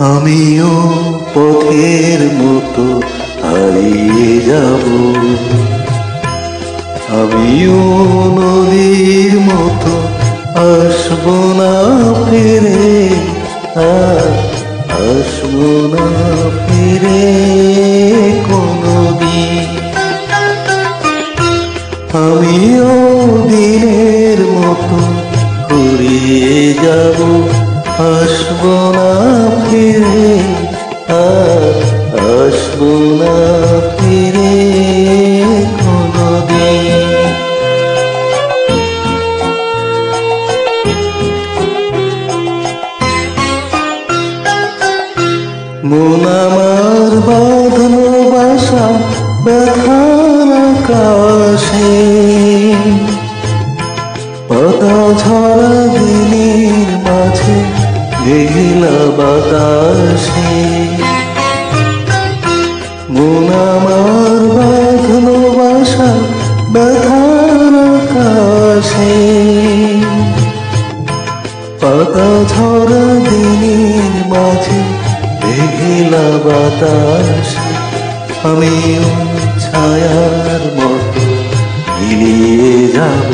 আমিও পথের মতো হারিয়ে যাব, আমিও নদীর মতো আসব না ফিরে, আর আসব না ফিরে কোনদিন। আমিও দিনের মতো ফুরিয়ে যাব, আসব না ফিরে, আর আসব না ফিরে কোনদিন। মন আমার বাঁধলো বাসা ব্যথার আকাশে, পাতা ঝরা দিনের মাঝে মেঘলা বাতাসে। মন আমার বাঁধলো বাসা ব্যথার আকাশে, পাতা ঝরা দিনের মাঝে মেঘলা বাতাসে। আমিও ছায়ার মতো মিলিয়ে যাব,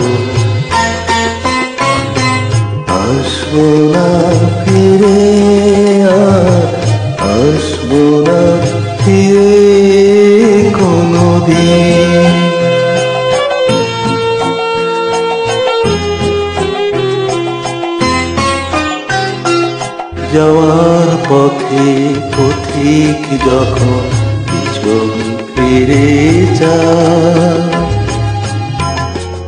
আসব না ফিরে, আর আসব না ফিরে কোনদিন। যাওয়ার পথে পথিক যখন পিছন ফিরে যায়,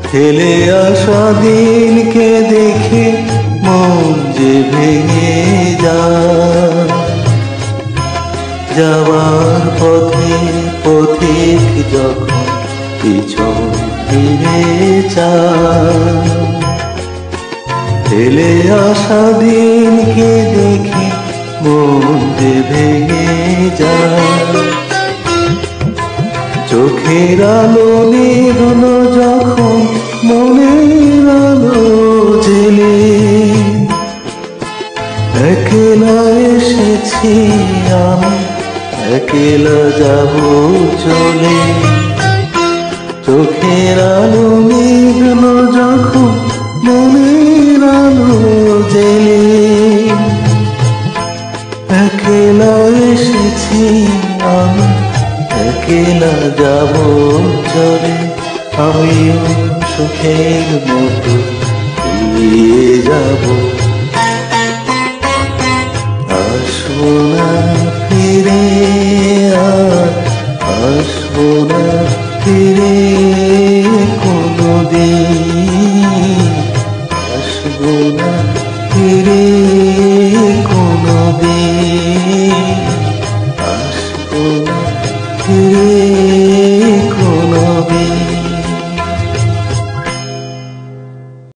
ফেলে আসা দিনকে দেখে মন যে ভেঙে যায়। যাওয়ার পথে পথিক যখন পিছন ফিরে যায়, ফেলে আসা দিনকে দেখে মন যে ভেঙে যায়। চোখের আলো নিভলো যখন মনের আলো জেলে, একলা এসেছি আমি, একলা যাব চলে। চোখের আলো নিভলো যখন মনের আলো জেলে, একলা এসেছি আমি, একলা যাব চলে। আমিও সুখের মতো ফুরিয়ে যাব, আসব না ফিরে, আর আসব না ফিরে কোনদিন, আসব না ফিরে।